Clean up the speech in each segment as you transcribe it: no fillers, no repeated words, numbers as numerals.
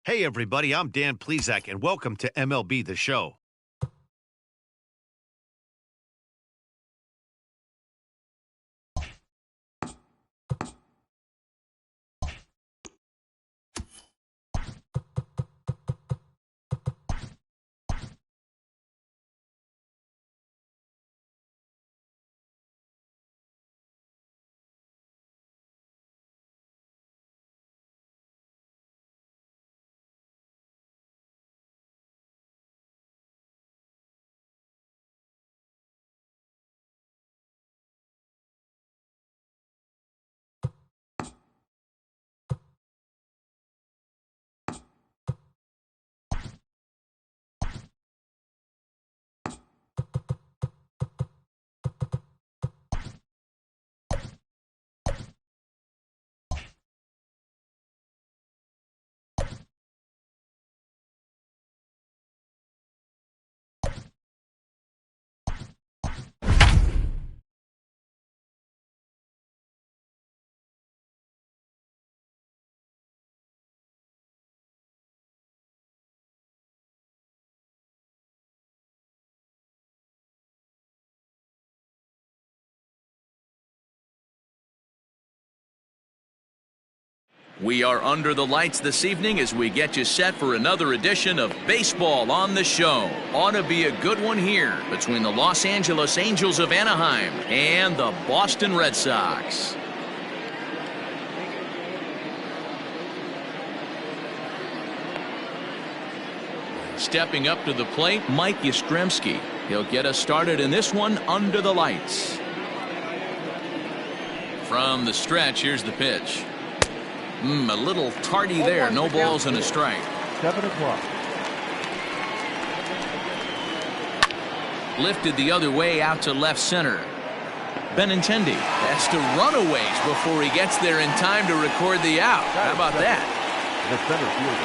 Hey, everybody, I'm Dan Plezak, and welcome to MLB The Show. We are under the lights this evening as we get you set for another edition of Baseball on the Show. Ought to be a good one here between the Los Angeles Angels of Anaheim and the Boston Red Sox. Stepping up to the plate, Mike Yastrzemski. He'll get us started in this one under the lights. From the stretch, here's the pitch. A little tardy there. No balls and a strike. 7 o'clock. Lifted the other way out to left center. Benintendi has to run a ways before he gets there in time to record the out. How about that?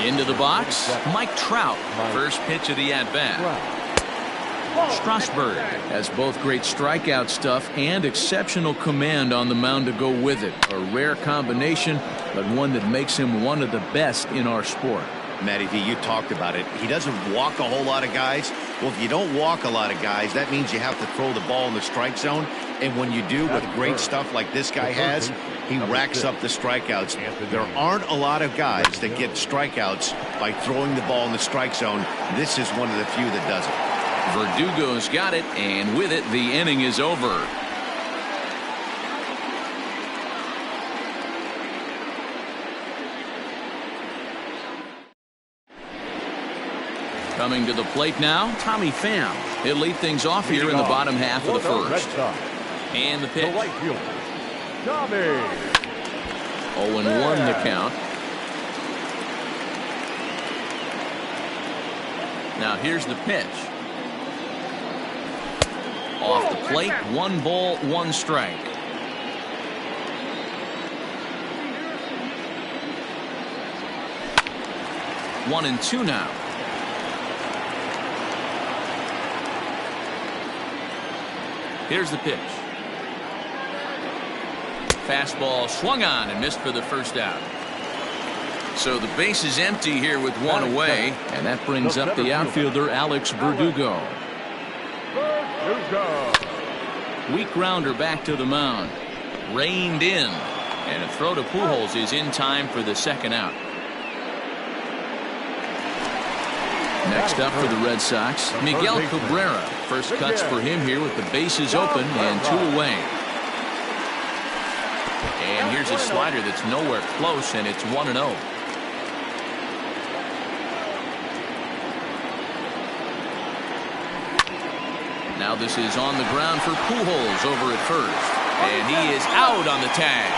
Into the box, Mike Trout. First pitch of the at-bat. Strasburg has both great strikeout stuff and exceptional command on the mound to go with it. A rare combination, but one that makes him one of the best in our sport. Matty V, you talked about it. He doesn't walk a whole lot of guys. Well, if you don't walk a lot of guys, that means you have to throw the ball in the strike zone. And when you do, with great stuff like this guy has, he racks up the strikeouts. There aren't a lot of guys that get strikeouts by throwing the ball in the strike zone. This is one of the few that does it. Verdugo's got it, and with it, the inning is over. Coming to the plate now, Tommy Pham. He'll lead things off here in the bottom half of the first. And the pitch. 0-1 the count. Now here's the pitch. Off the plate, 1 ball, 1 strike. One and 2 now. Here's the pitch. Fastball swung on and missed for the first out. So the base is empty here with 1 away, and that brings up the outfielder Alex Verdugo. Weak grounder back to the mound. Reined in, and a throw to Pujols is in time for the second out. Next up for the Red Sox, Miguel Cabrera. First cuts for him here with the bases open and 2 away. And here's a slider that's nowhere close, and it's 1-0. Now this is on the ground for Pujols over at first. And he is out on the tag.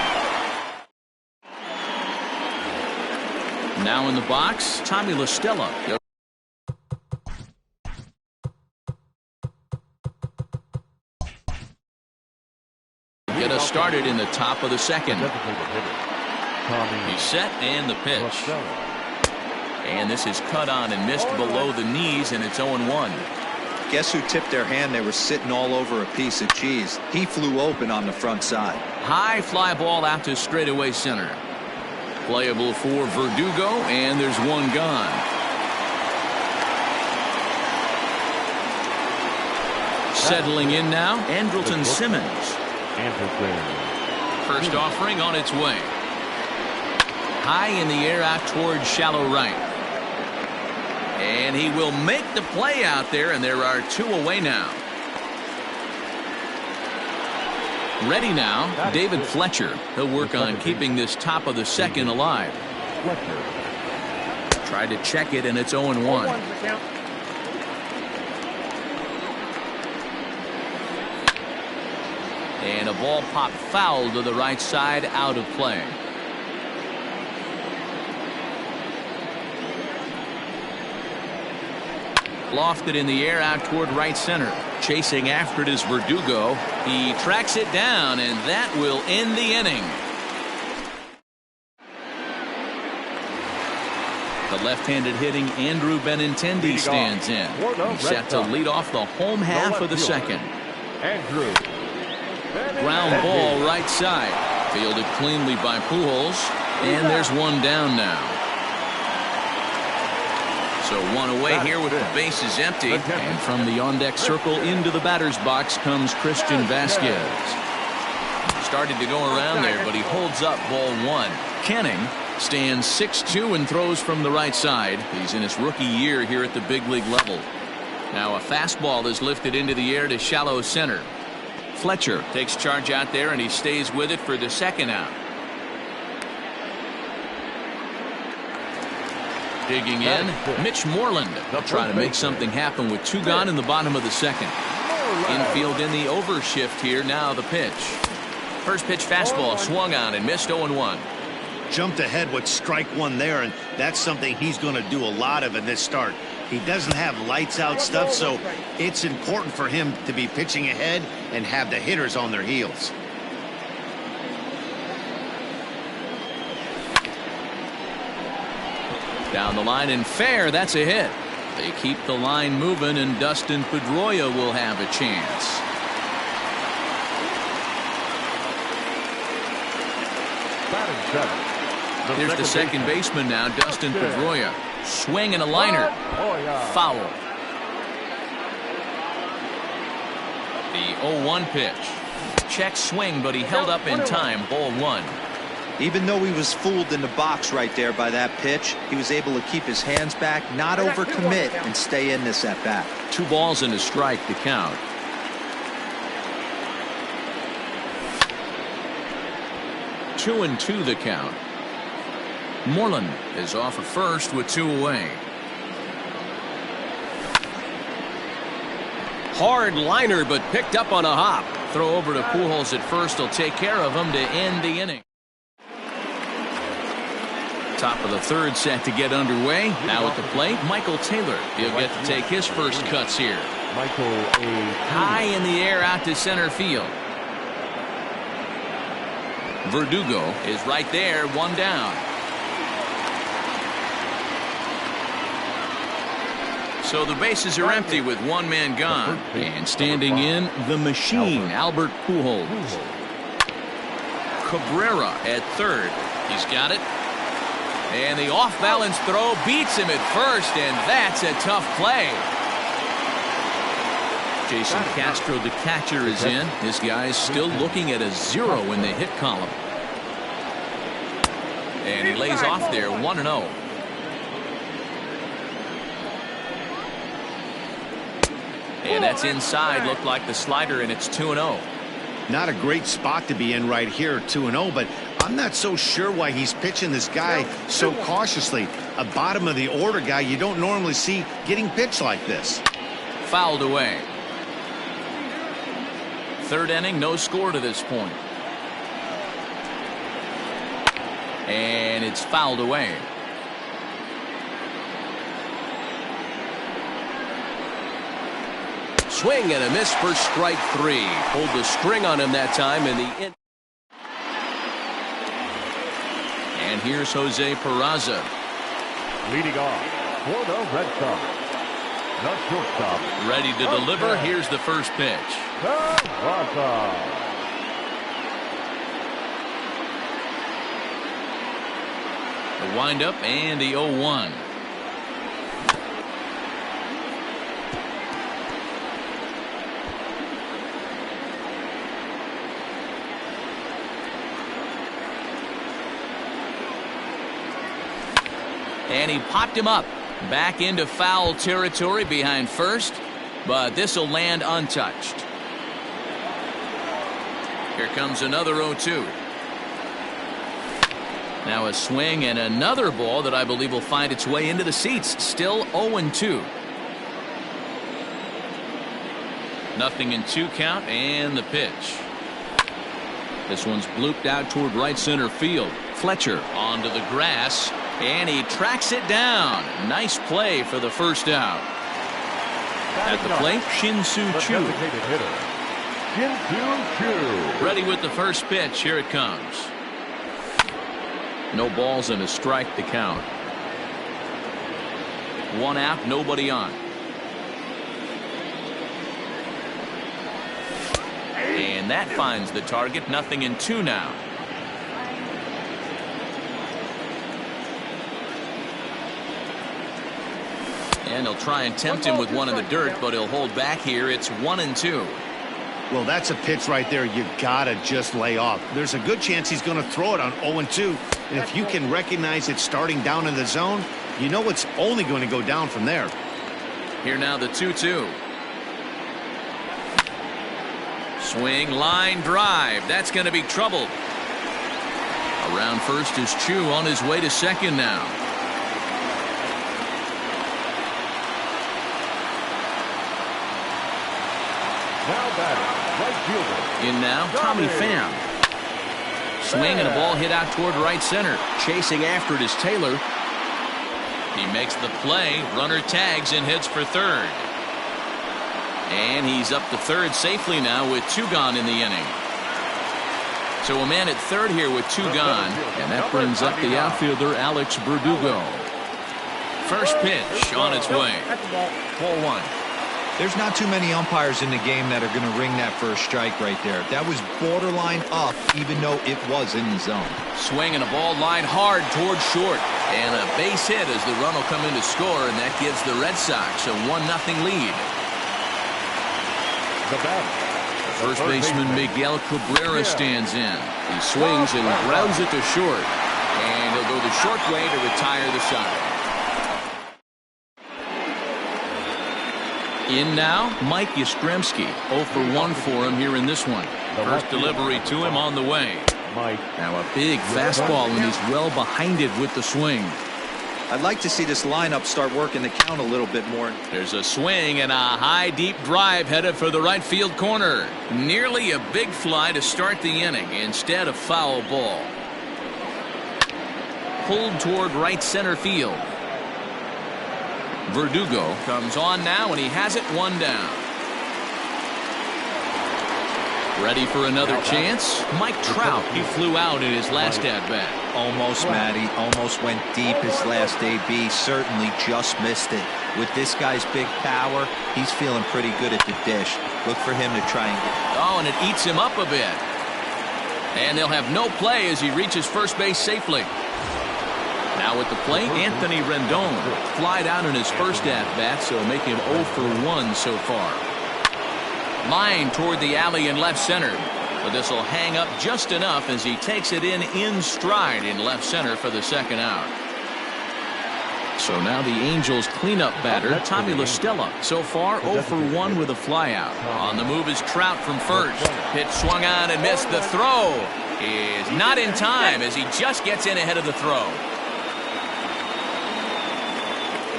Now in the box, Tommy La Stella. Get us started in the top of the second. He's set and the pitch. And this is cut on and missed below the knees, and it's 0-1. Guess who tipped their hand? They were sitting all over a piece of cheese. He flew open on the front side. High fly ball out to straightaway center. Playable for Verdugo, and there's one gone. Settling in now, Andrelton Simmons. First offering on its way. High in the air out towards shallow right. And he will make the play out there, and there are 2 away now. Ready now, David Fletcher. He'll work on keeping this top of the second alive. Tried to check it, and it's 0-1. And a ball popped foul to the right side, out of play. Lofted in the air out toward right center. Chasing after it is Verdugo. He tracks it down, and that will end the inning. The left-handed hitting Andrew Benintendi stands in. He's set to lead off the home half of the second. Ground ball right side. Fielded cleanly by Pujols. And there's one down now. So one away here with the bases empty. And from the on-deck circle into the batter's box comes Christian Vasquez. Started to go around there, but he holds up ball 1. Kenning stands 6'2" and throws from the right side. He's in his rookie year here at the big league level. Now a fastball is lifted into the air to shallow center. Fletcher takes charge out there, and he stays with it for the second out. Digging in, Mitch Moreland will try to make something happen with 2 gone in the bottom of the second. Infield in the overshift here. Now the pitch. First pitch fastball swung on and missed. 0-1. Jumped ahead with strike 1 there, and that's something he's going to do a lot of in this start. He doesn't have lights out stuff, so it's important for him to be pitching ahead and have the hitters on their heels. Down the line and fair. That's a hit. They keep the line moving, and Dustin Pedroia will have a chance. Here's the second baseman now, Dustin Pedroia. Swing and a liner. Foul. The 0-1 pitch. Check swing, but he held up in time. Ball 1. Even though he was fooled in the box right there by that pitch, he was able to keep his hands back, not overcommit, and stay in this at bat. 2 balls and a strike to count. Two and 2 the count. Moreland is off at first with 2 away. Hard liner, but picked up on a hop. Throw over to Pujols at first. Will take care of him to end the inning. Top of the third set to get underway. Now at the plate, Michael Taylor. He'll get to take his first cuts here. High in the air out to center field. Verdugo is right there, 1 down. So the bases are empty with 1 man gone. And standing in, the machine, Albert Pujols. Cabrera at third. He's got it. And the off-balance throw beats him at first, and that's a tough play. Jason Castro, the catcher, is in. This guy's still looking at a 0 in the hit column. And he lays off there, 1-0. And that's inside. Looked like the slider, and it's 2-0. Not a great spot to be in right here, 2-0, but I'm not so sure why he's pitching this guy so cautiously. A bottom of the order guy you don't normally see getting pitched like this. Fouled away. Third inning, no score to this point. And it's fouled away. Swing and a miss for strike 3. Pulled the string on him that time in the end. And here's Jose Peraza. Leading off for the Redsox, the shortstop. Ready to deliver. Here's the first pitch. The windup and the 0-1. And he popped him up back into foul territory behind first, but this will land untouched. Here comes another 0-2. Now a swing and another ball that I believe will find its way into the seats. Still 0-2. Nothing in 2 count, and the pitch. This one's blooped out toward right center field. Fletcher onto the grass, and he tracks it down. Nice play for the first out. At the plate, Shin-Soo Choo. Ready with the first pitch. Here it comes. No balls and a strike to count. 1 out, nobody on. And that finds the target. Nothing in 2 now. And he'll try and tempt him with one in the dirt, but he'll hold back here. It's 1-2. Well, that's a pitch right there you gotta just lay off. There's a good chance he's going to throw it on 0-2. And if you can recognize it starting down in the zone, you know it's only going to go down from there. Here now the 2-2. Swing, line drive. That's going to be trouble. Around first is Choo on his way to second now. Now batting, right fielder. In now, Tommy Pham. Swing and a ball hit out toward right center. Chasing after it is Taylor. He makes the play. Runner tags and heads for third. And he's up to third safely now with 2 gone in the inning. So a man at third here with 2 gone. And that brings up the outfielder, Alex Verdugo. First pitch on its way. 4-1. There's not too many umpires in the game that are going to ring that first strike right there. That was borderline up, even though it was in the zone. Swing and a ball line hard towards short. And a base hit as the run will come in to score, and that gives the Red Sox a 1-0 lead. The bat. First baseman Miguel Cabrera stands in. He swings and grounds it to short. And he'll go the short way to retire the side. In now, Mike Yastrzemski. 0 for 1 for him here in this one. First delivery to him on the way. Now a big fastball, and he's well behind it with the swing. I'd like to see this lineup start working the count a little bit more. There's a swing and a high deep drive headed for the right field corner. Nearly a big fly to start the inning. Instead, a foul ball. Pulled toward right center field. Verdugo comes on now, and he has it 1 down. Ready for another chance? Mike Trout. He flew out in his last at-bat. Almost, Matty. Almost went deep his last AB. Certainly just missed it. With this guy's big power, he's feeling pretty good at the dish. Look for him to try and get. Oh, and it eats him up a bit. And they'll have no play as he reaches first base safely. Now at the plate, Anthony Rendon flied out in his first at-bat, so making him 0 for 1 so far. Line toward the alley in left center. But this will hang up just enough as he takes it in stride in left center for the second out. So now the Angels cleanup batter, Tommy La Stella. So far 0 for 1 with a flyout. On the move is Trout from first. Pitch swung on and missed. The throw is not in time as he just gets in ahead of the throw.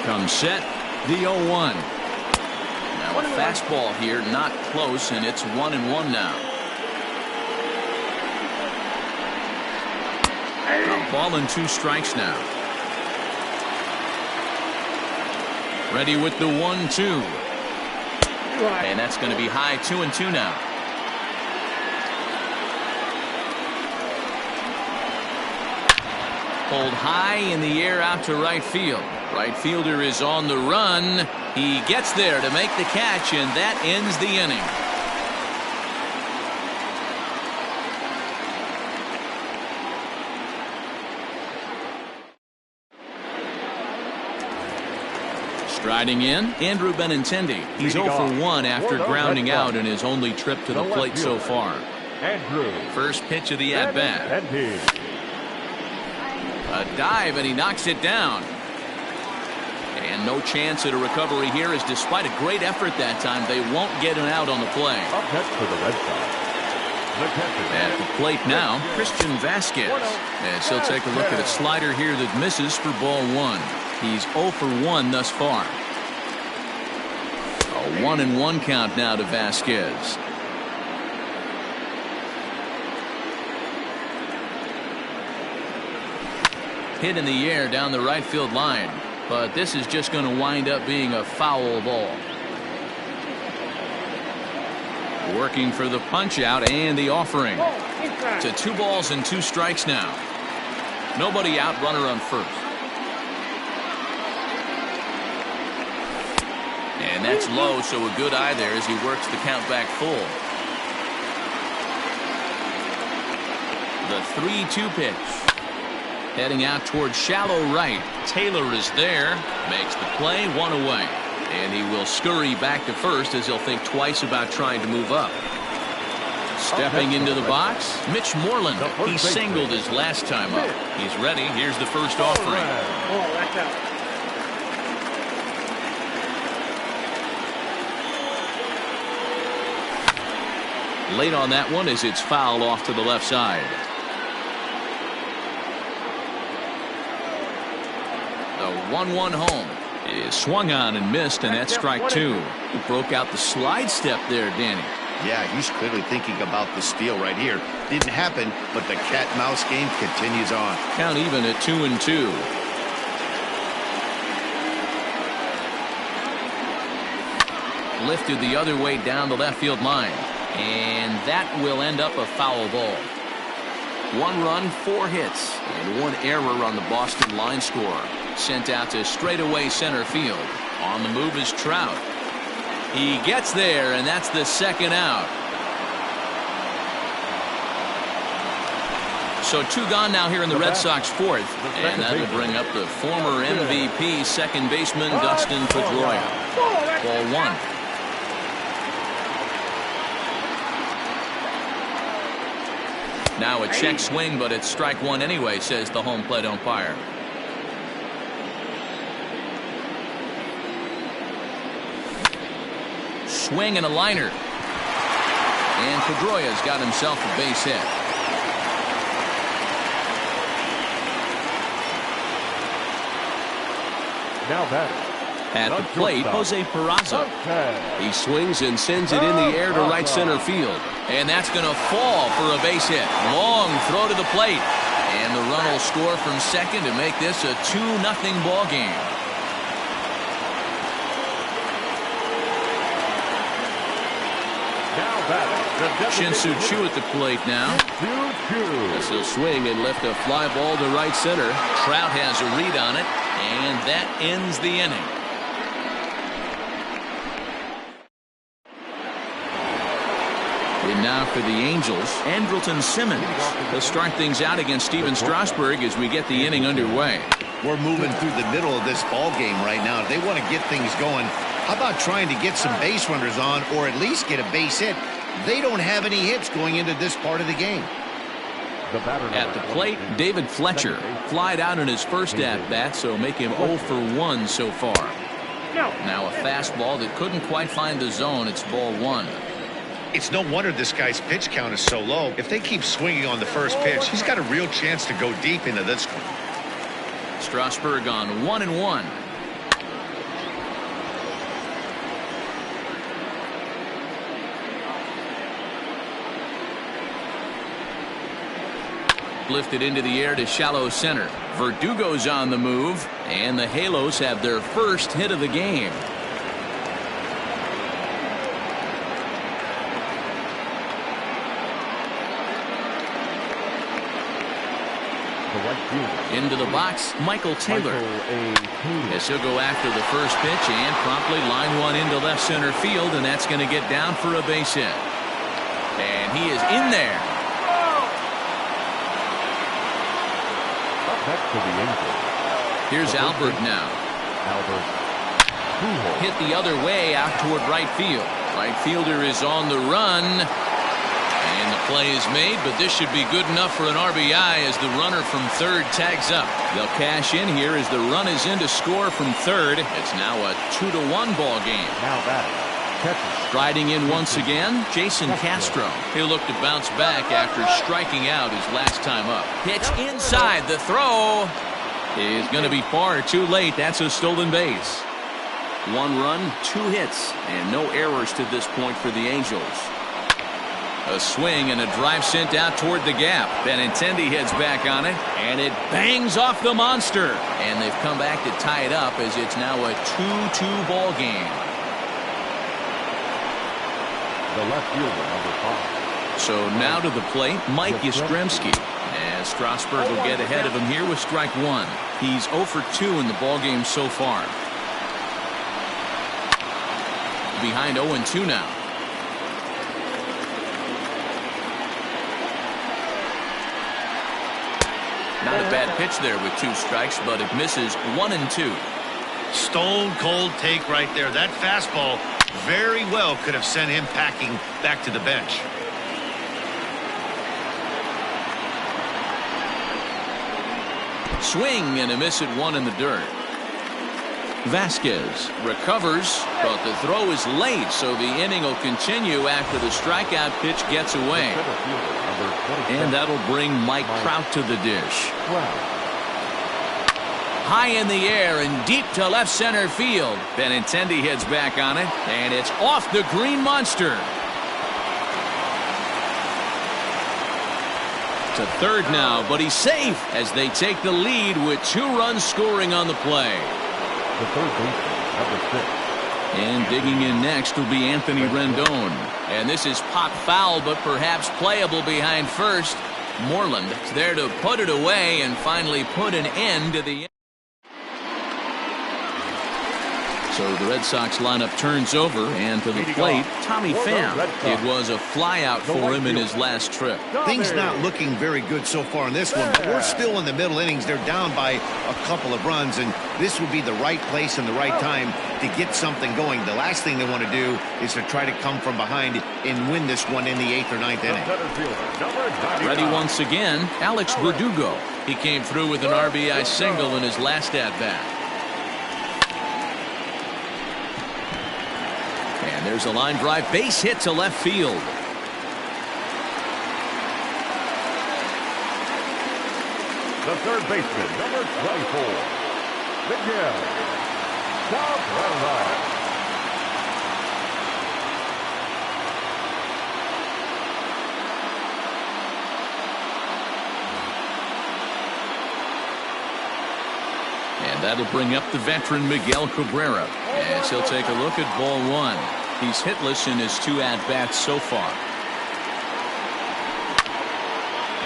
Comes set, the 0-1. Now a fastball here, not close, and it's 1-1 now. A ball and 2 strikes now. Ready with the 1-2. And that's going to be high 2-2 now. Pulled high in the air out to right field. Right fielder is on the run. He gets there to make the catch, and that ends the inning. Striding in, Andrew Benintendi. He's 0 for 1 after grounding out in his only trip to the plate so far. First pitch of the at-bat. A dive, and he knocks it down. And no chance at a recovery here, as despite a great effort that time, they won't get an out on the play. Up next for the Red Sox. At the plate now, Christian Vasquez. As he'll take a look at a slider here that misses for ball 1. He's 0 for 1 thus far. A 1-1 count now to Vasquez. Hit in the air down the right field line, but this is just going to wind up being a foul ball. Working for the punch out and the offering. To 2 balls and 2 strikes now. Nobody out, runner on first. And that's low, so a good eye there as he works the count back full. The 3-2 pitch. Heading out towards shallow right. Taylor is there. Makes the play, 1 away. And he will scurry back to first as he'll think twice about trying to move up. Stepping into the box, Mitch Moreland. He singled his last time up. He's ready. Here's the first offering. Late on that one as it's fouled off to the left side. The 1-1 home is swung on and missed, and that's strike 2. He broke out the slide step there, Danny. Yeah, he's clearly thinking about the steal right here. Didn't happen, but the cat-mouse game continues on. Count even at 2-2. Lifted the other way down the left field line, and that will end up a foul ball. 1 run, 4 hits, and 1 error on the Boston line score. Sent out to straightaway center field. On the move is Trout. He gets there, and that's the second out. So 2 gone now here in the Red Sox 4th, and that will bring up the former MVP second baseman Dustin Pedroia. Ball 1. Now a check swing, but it's strike 1 anyway, says the home plate umpire. Swing and a liner. And Pedroia's got himself a base hit. Now batting. At the plate, Jose Peraza. He swings and sends it in the air to right center field. And that's going to fall for a base hit. Long throw to the plate. And the run will score from second to make this a 2-0 ball game. Shin-Soo Choo at the plate now. As he'll swing and lift a fly ball to right center. Trout has a read on it, and that ends the inning. And now for the Angels, Andrelton Simmons. He'll start things out against Steven Strasburg as we get the inning underway. We're moving through the middle of this ball game right now. If they want to get things going, how about trying to get some base runners on, or at least get a base hit? They don't have any hits going into this part of the game. At the plate, David Fletcher flied out in his first at-bat, so make him 0 for 1 so far. Now a fastball that couldn't quite find the zone. It's ball 1. It's no wonder this guy's pitch count is so low. If they keep swinging on the first pitch, he's got a real chance to go deep into this one. Strasburg on 1-1. Lifted into the air to shallow center. Verdugo's on the move, and the Halos have their first hit of the game. Into the box, Michael Taylor. As he'll go after the first pitch and promptly line one into left center field, and that's going to get down for a base hit. And he is in there. Up next for the Angels. Here's Albert now. Hit the other way out toward right field. Right fielder is on the run. And the play is made, but this should be good enough for an RBI as the runner from third tags up. They'll cash in here as the run is in to score from third. It's now a 2-1 ball game. Now batting. Striding in once again, Jason Castro. He'll look to bounce back after striking out his last time up. Pitch inside. The throw is going to be far too late. That's a stolen base. 1 run, 2 hits, and no errors to this point for the Angels. A swing and a drive sent out toward the gap. Benintendi heads back on it, and it bangs off the monster. And they've come back to tie it up as it's now a 2-2 ball game. The left fielder, number 5. So now to the plate, Mike Yastrzemski. As Strasburg will get ahead of him here with strike 1. He's 0 for 2 in the ball game so far. Behind 0-2 now. Not a bad pitch there with 2 strikes, but it misses 1-2. Stone cold take right there. That fastball very well could have sent him packing back to the bench. Swing and a miss at 1 in the dirt. Vasquez recovers, but the throw is late, so the inning will continue after the strikeout pitch gets away. And that'll bring Mike Trout to the dish. High in the air and deep to left center field. Benintendi heads back on it, and it's off the green monster. To third now, but he's safe as they take the lead with 2 runs scoring on the play. The third baseman, number 6. And digging in next will be Anthony Rendon. And this is pop foul, but perhaps playable behind first. Moreland is there to put it away and finally put an end to the. So the Red Sox lineup turns over, and to the plate, Tommy Pham. It was a flyout for him in his last trip. Things not looking very good so far in this one, but we're still in the middle innings. They're down by a couple of runs, and this would be the right place and the right time to get something going. The last thing they want to do is to try to come from behind and win this one in the 8th or 9th inning. Ready once again, Alex Verdugo. He came through with an RBI single in his last at-bat. And there's a line drive base hit to left field. The third baseman, number 24. Miguel. And that'll bring up the veteran Miguel Cabrera as he'll take a look at ball 1. He's hitless in his 2 at-bats so far.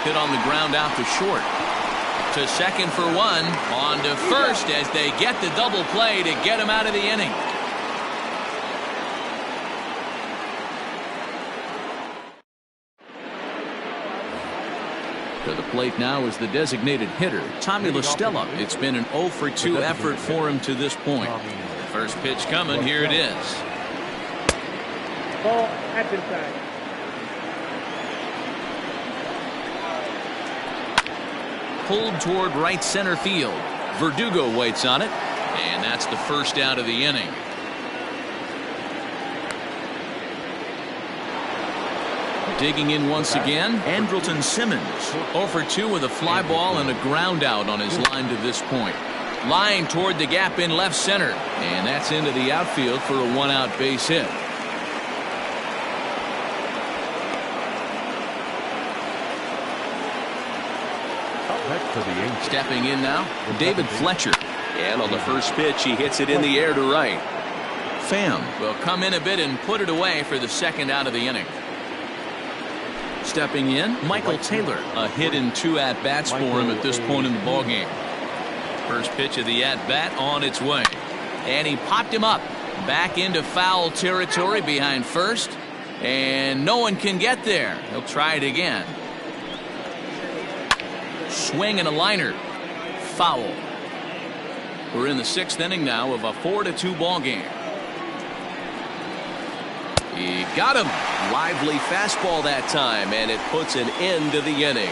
Hit on the ground out to short. To second for 1. On to first as they get the double play to get him out of the inning. To the plate now is the designated hitter, Tommy La Stella. It's been an 0 for 2 effort for him to this point. First pitch coming, here it is. Ball at inside. Pulled toward right center field. Verdugo waits on it, and that's the first out of the inning. Digging in once again, Andrelton Simmons. 0 for 2 with a fly ball and a ground out on his line to this point. Line toward the gap in left center, and that's into the outfield for a 1-out base hit. Stepping in now, David Fletcher. And on the first pitch, he hits it in the air to right. Pham will come in a bit and put it away for the second out of the inning. Stepping in, Michael Taylor. A hit in 2 at-bats for him at this point in the ballgame. First pitch of the at-bat on its way. And he popped him up. Back into foul territory behind first. And no one can get there. He'll try it again. Swing and a liner. Foul. We're in the 6th inning now of a 4-2 ball game. He got him. Lively fastball that time, and it puts an end to the inning.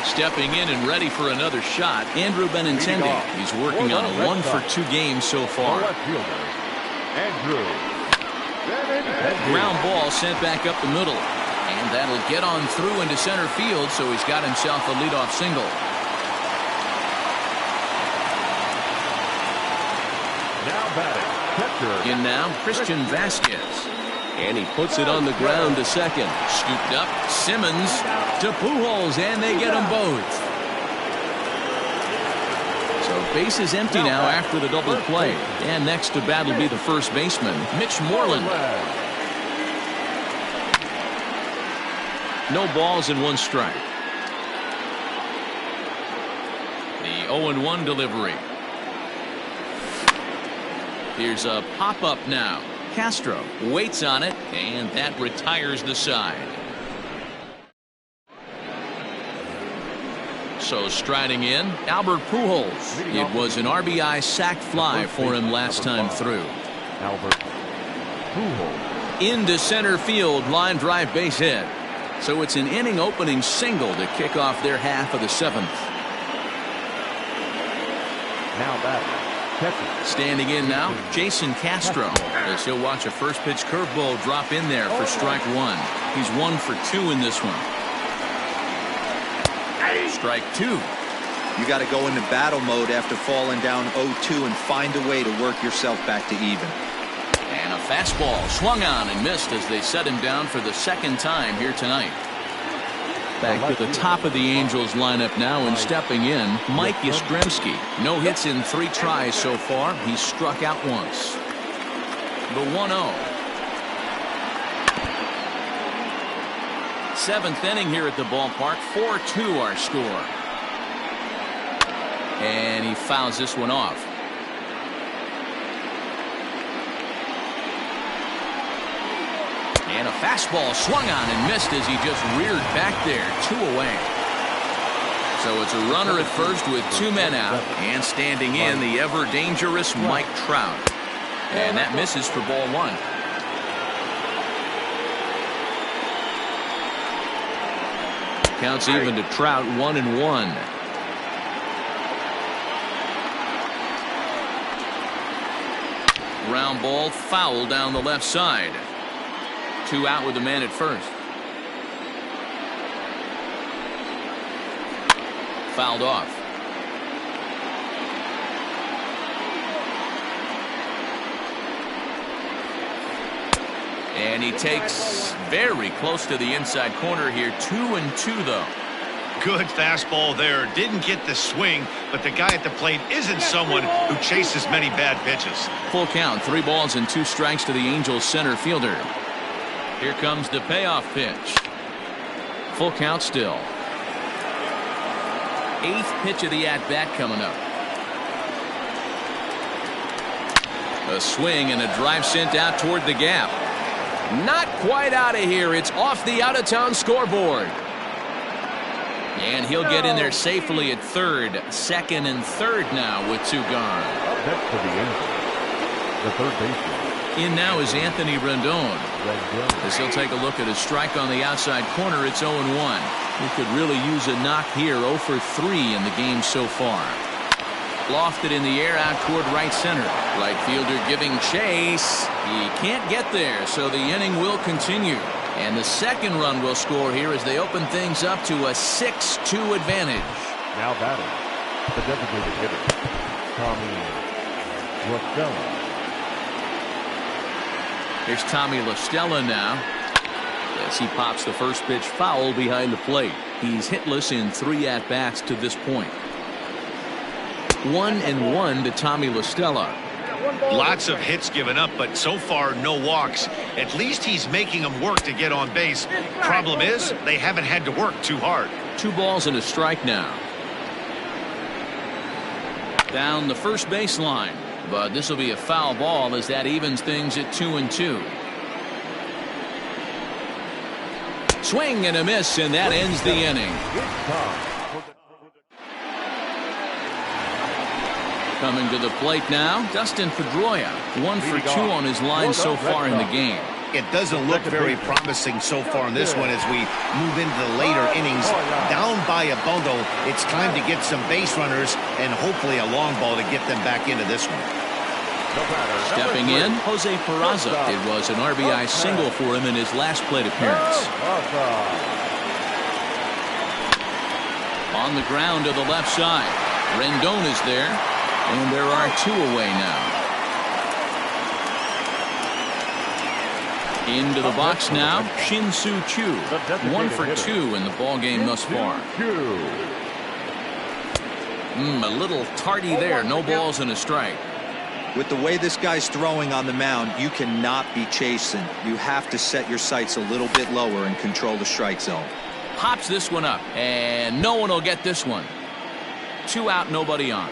Stepping in and ready for another shot, Andrew Benintendi. He's working on a 1-for-2 game so far. Ground ball sent back up the middle. And that'll get on through into center field, so he's got himself a leadoff single. Now batting, catcher. In now, Christian Vasquez. And he puts it on the ground to second. Scooped up, Simmons to Pujols, and they get them both. So base is empty now after the double play. And next to bat will be the first baseman, Mitch Moreland. No balls and 1 strike. The 0-1 delivery. Here's a pop-up now. Castro waits on it, and that retires the side. So striding in, Albert Pujols. It was an RBI sac fly for him last time through. Albert Pujols. Into center field, line drive base hit. So it's an inning opening single to kick off their half of the 7th. Now batting. Standing in now, Jason Castro, as he'll watch a first pitch curveball drop in there for strike 1. He's 1 for 2 in this one. Strike 2. You got to go into battle mode after falling down 0-2 and find a way to work yourself back to even. And a fastball swung on and missed as they set him down for the 2nd time here tonight. Back to the top of the Angels lineup now, and stepping in, Mike Yastrzemski. No hits in 3 tries so far. He's struck out once. The 1-0. 7th inning here at the ballpark. 4-2 our score. And he fouls this one off. And a fastball swung on and missed as he just reared back there. 2 away. So it's a runner at first with 2 men out. And standing in, the ever-dangerous Mike Trout. And that misses for ball 1. Counts even to Trout, 1-1. Ground ball foul down the left side. 2 out with a man at first. Fouled off. And he takes very close to the inside corner here. 2-2 though. Good fastball there. Didn't get the swing, but the guy at the plate isn't someone who chases many bad pitches. Full count, 3 balls and 2 strikes to the Angels center fielder. Here comes the payoff pitch. Full count still. 8th pitch of the at-bat coming up. A swing and a drive sent out toward the gap. Not quite out of here. It's off the out-of-town scoreboard. And he'll get in there safely at third. 2nd and 3rd now with 2 gone. Next to the Angels, the third baseman. In now is Anthony Rendon. As he'll take a look at a strike on the outside corner, it's 0-1. He could really use a knock here. 0 for 3 in the game so far. Lofted in the air out toward right center. Right fielder giving chase. He can't get there, so the inning will continue. And the 2nd run will score here as they open things up to a 6-2 advantage. Now batting, the designated hitter, Tommy Rocchella. Here's Tommy La Stella now. As he pops the first pitch foul behind the plate. He's hitless in 3 at-bats to this point. 1-1 to Tommy La Stella. Lots of hits given up, but so far no walks. At least he's making them work to get on base. Problem is, they haven't had to work too hard. 2 balls and a strike now. Down the first baseline. But this will be a foul ball as that evens things at 2-2. Swing and a miss, and that ends the inning. Coming to the plate now, Dustin Pedroia. 1 for 2 on his line so far in the game. It doesn't look very promising so far in this one as we move into the later innings. Down by a bundle, it's time to get some base runners and hopefully a long ball to get them back into this one. Stepping in, Jose Peraza. It was an RBI single for him in his last plate appearance. On the ground to the left side. Rendon is there, and there are 2 away now. Into the box now, Shin-Soo Choo. 1 for 2 in the ball game thus far. A little tardy there. No balls and a strike. With the way this guy's throwing on the mound, you cannot be chasing. You have to set your sights a little bit lower and control the strike zone. Pops this one up, and no one will get this one. 2 out, nobody on.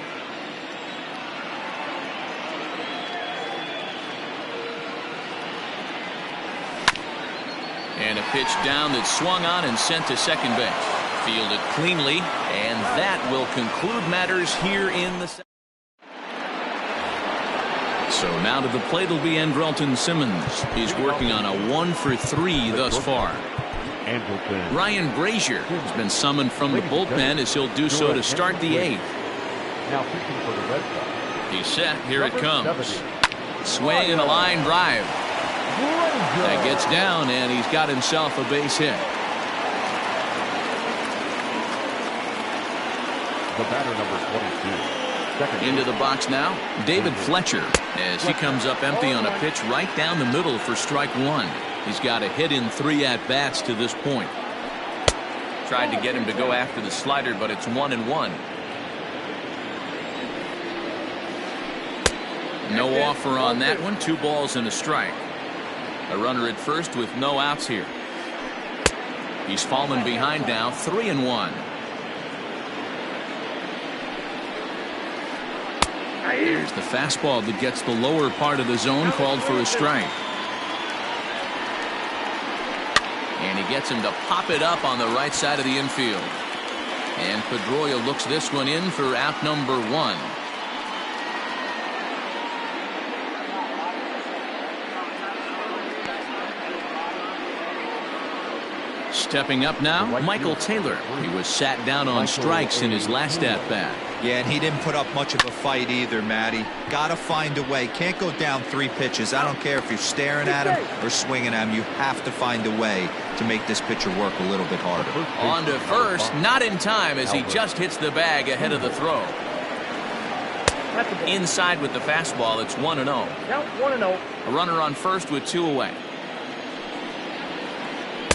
And a pitch down that swung on and sent to second base. Fielded cleanly, and that will conclude matters here in the second. So now to the plate will be Andrelton Simmons. He's working on a 1 for 3 thus far. Ryan Brazier has been summoned from the bullpen as he'll do so to start the 8th. Now pitching for the Redsox. He's set. Here it comes. Swing and a line drive. That gets down, and he's got himself a base hit. The batter, number 22. Into the box now, David Fletcher, as he comes up empty on a pitch right down the middle for strike 1. He's got a hit in 3 at-bats to this point. Tried to get him to go after the slider, but it's 1-1. No offer on that one. 2 balls and a strike. A runner at first with no outs here. He's fallen behind now, 3-1. Here's the fastball that gets the lower part of the zone, called for a strike. And he gets him to pop it up on the right side of the infield. And Pedroia looks this one in for out number 1. Stepping up now, Michael Taylor. He was sat down on strikes in his last at-bat. Yeah, and he didn't put up much of a fight either, Matty. Gotta find a way. Can't go down 3 pitches. I don't care if you're staring at him or swinging at him. You have to find a way to make this pitcher work a little bit harder. On to first, not in time as he just hits the bag ahead of the throw. Inside with the fastball, it's 1-0. Count 1-0. A runner on first with 2 away.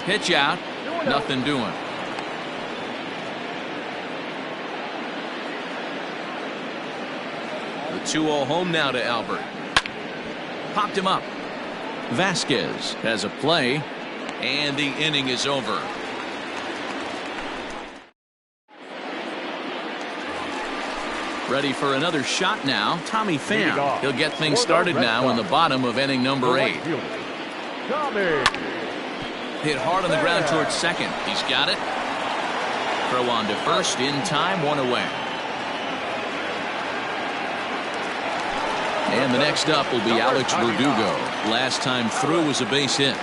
Pitch out, nothing doing. The 2-0 home now to Albert. Popped him up. Vasquez has a play, and the inning is over. Ready for another shot now, Tommy Pham. He'll get things started now in the bottom of inning number 8. Hit hard on the ground towards second. He's got it. Throw on to first in time, 1 away. And the next up will be Alex Verdugo. Last time through was a base hit.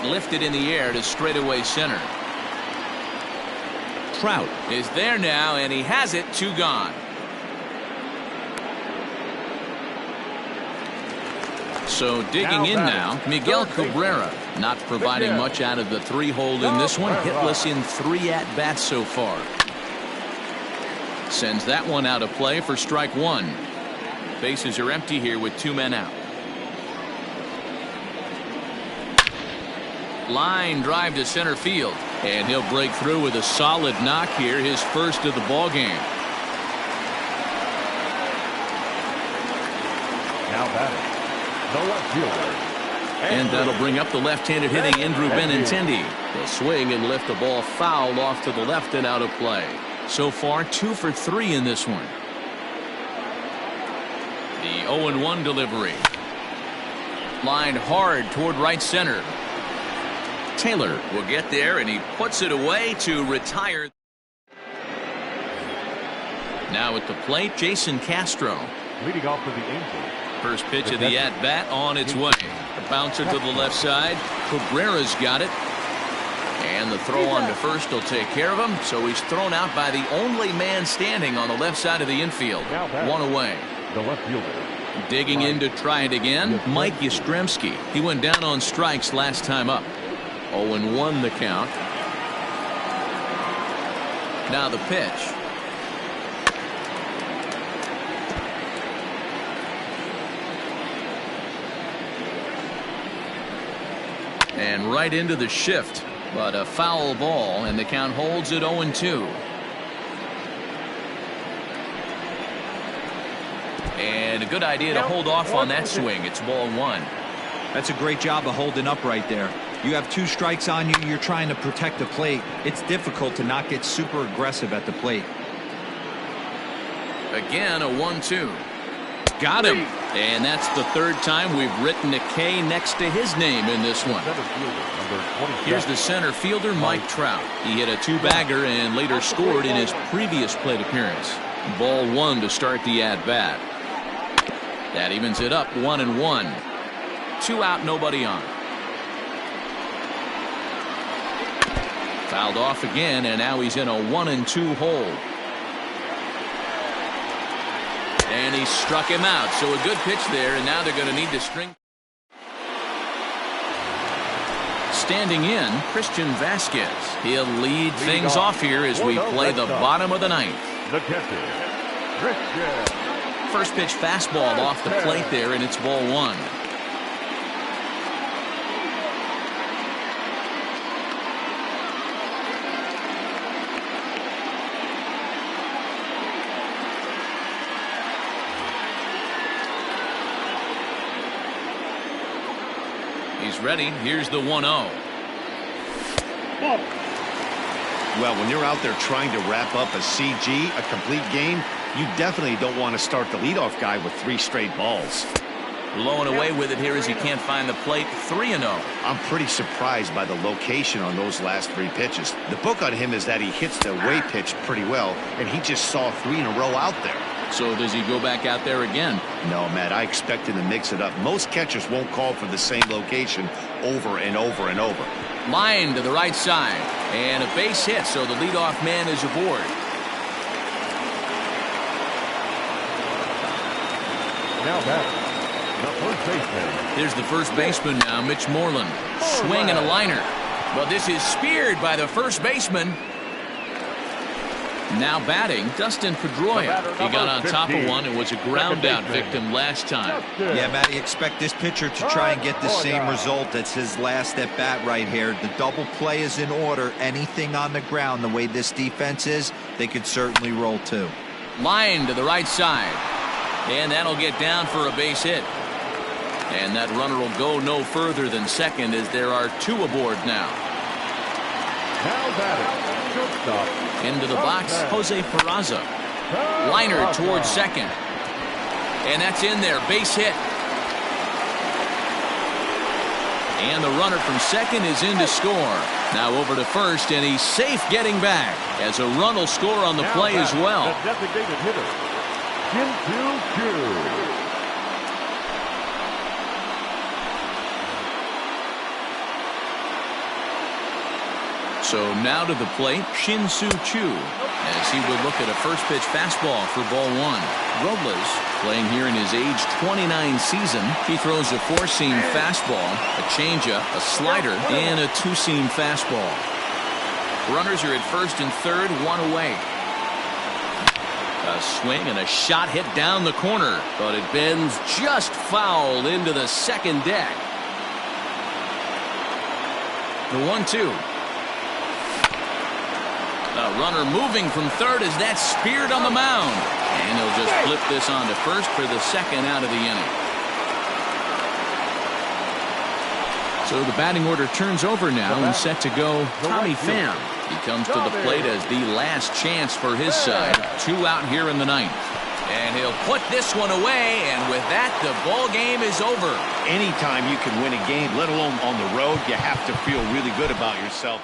Lifted in the air to straightaway center. Trout is there now, and he has it. 2 gone. So digging in now, Miguel Cabrera, not providing much out of the 3-hole in this one. Hitless in 3 at-bats so far. Sends that one out of play for strike 1. Bases are empty here with 2 men out. Line drive to center field, and he'll break through with a solid knock here, his first of the ball game. Now batting, the left fielder. And that'll bring up the left-handed hitting Andrew Benintendi. He'll swing and lift the ball foul off to the left and out of play. So far 2 for 3 in this one. The 0-1 delivery. Lined hard toward right center. Taylor will get there, and he puts it away to retire. Now at the plate, Jason Castro. Leading off for the Angels. First pitch of the at-bat on its way. The bouncer to the left side. Cabrera's got it. And the throw on to first will take care of him. So he's thrown out by the only man standing on the left side of the infield. One away. The left fielder. Digging in to try it again, Mike Yastrzemski. He went down on strikes last time up. 0-1 the count. Now the pitch. And right into the shift, but a foul ball, and the count holds at 0-2. And a good idea to hold off on that swing. It's ball one. That's a great job of holding up right there. You have 2 strikes on you. You're trying to protect the plate. It's difficult to not get super aggressive at the plate. Again, a 1-2. Got him. And that's the 3rd time we've written a K next to his name in this one. Here's the center fielder, Mike Trout. He hit a 2-bagger and later scored in his previous plate appearance. Ball 1 to start the at-bat. That evens it up 1-1. 2 out, nobody on. Fouled off again, and now he's in a 1-2 hole. And he struck him out. So a good pitch there, and now they're going to need to string. Standing in, Christian Vasquez. He'll lead things off here as we play the bottom of the 9th. The catcher, Christian. First pitch fastball off the plate there, and it's ball 1. He's ready. Here's the 1-0. Well, when you're out there trying to wrap up a CG, a complete game, you definitely don't want to start the leadoff guy with 3 straight balls. Blowing away with it here as he can't find the plate. 3-0. I'm pretty surprised by the location on those last 3 pitches. The book on him is that he hits the away pitch pretty well, and he just saw 3 in a row out there. So does he go back out there again? No, Matt, I expect him to mix it up. Most catchers won't call for the same location over and over and over. Line to the right side, and a base hit, so the leadoff man is aboard. Now batting, the first baseman. Here's the first baseman now, Mitch Moreland. Swing and a liner. Well, this is speared by the first baseman. Now batting, Dustin Pedroia. He got on top of one and was a ground out victim last time. Yeah, Matty, expect this pitcher to try and get the same result. That's his last at bat right here. The double play is in order. Anything on the ground, the way this defense is, they could certainly roll too. Line to the right side. And that'll get down for a base hit. And that runner will go no further than second as there are 2 aboard now. Now batting, shortstop. Into the box, Jose Peraza. Liner towards second. And that's in there. Base hit. And the runner from second is in to score. Now over to first, and he's safe getting back as a run will score on the play as well. The designated hitter, Shin-Soo Choo. So now to the plate, Shin-Soo Choo, as he would look at a first pitch fastball for ball 1. Robles, playing here in his age 29 season, he throws a 4-seam fastball, a changeup, a slider, and a 2-seam fastball. Runners are at first and third, 1 away. A swing and a shot hit down the corner, but it bends just foul into the second deck. The 1-2. A runner moving from third as that's speared on the mound. And he'll just flip this on to first for the second out of the inning. So the batting order turns over now and set to go Tommy Pham. He comes to the plate as the last chance for his side. 2 out here in the 9th. And he'll put this one away, and with that, the ball game is over. Anytime you can win a game, let alone on the road, you have to feel really good about yourself.